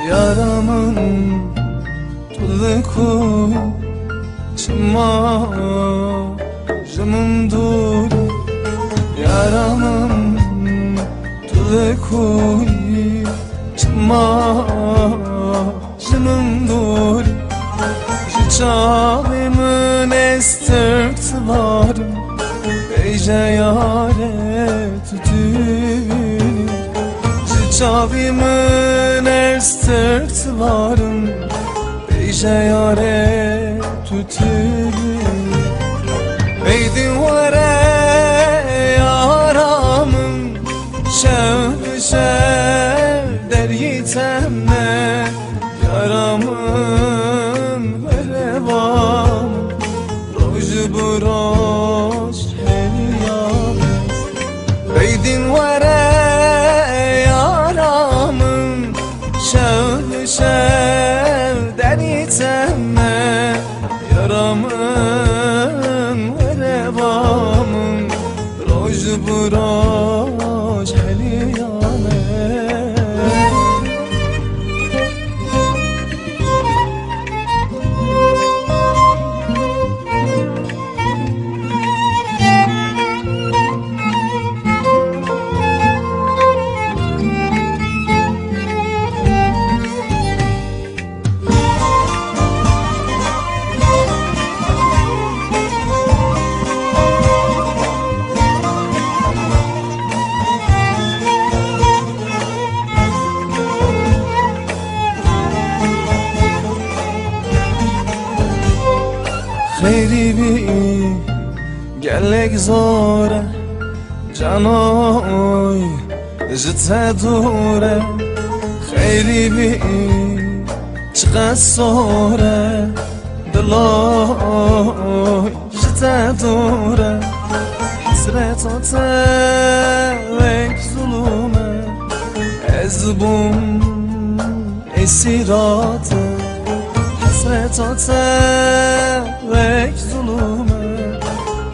Yaramın tuzu çıma jımındur. Yaramın tuzu çıma jımındur. Çağımın estirtvarım beyce yare tütün. Çağımın estirtvarım beyce yare tütün. Beydin vere yaramın şev şev deryi temme. Yaramın verevam roj bu roj heliyamez. Beydin vere yaramın şev şev deryi temme. Yaramın verevamın roj bu roj heliyamez. Kheyri bi gelek zore canoy jite dure. Kheyri bi çıkas sore diloy jite dure. Hasret atek zulüme ezbum esiratı. Hasret atek zulüme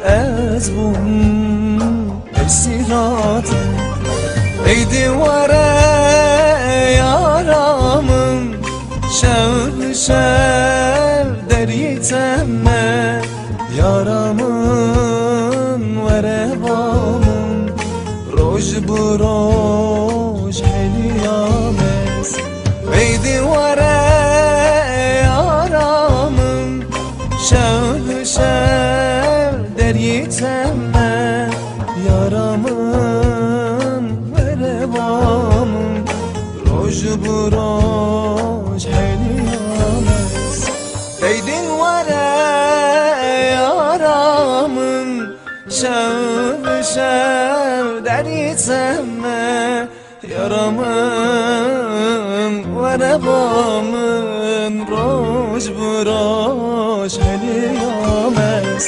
ezbum esiratı. Eydin vere yaramın şev şev deryi temme. Yaramın verevamın roj bu roj heliyamez. Eydin vere yaramın şev şev deryi temme. Yaramın verevamın roj bu roj heliyamez. Eydin vere yaramın şev şev deryi temme. Yaramın verevamın roj bu roj heliyamez.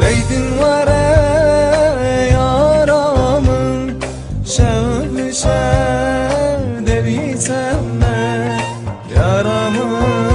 Eydin vere yaramın şev şev deryi temme. Yaramın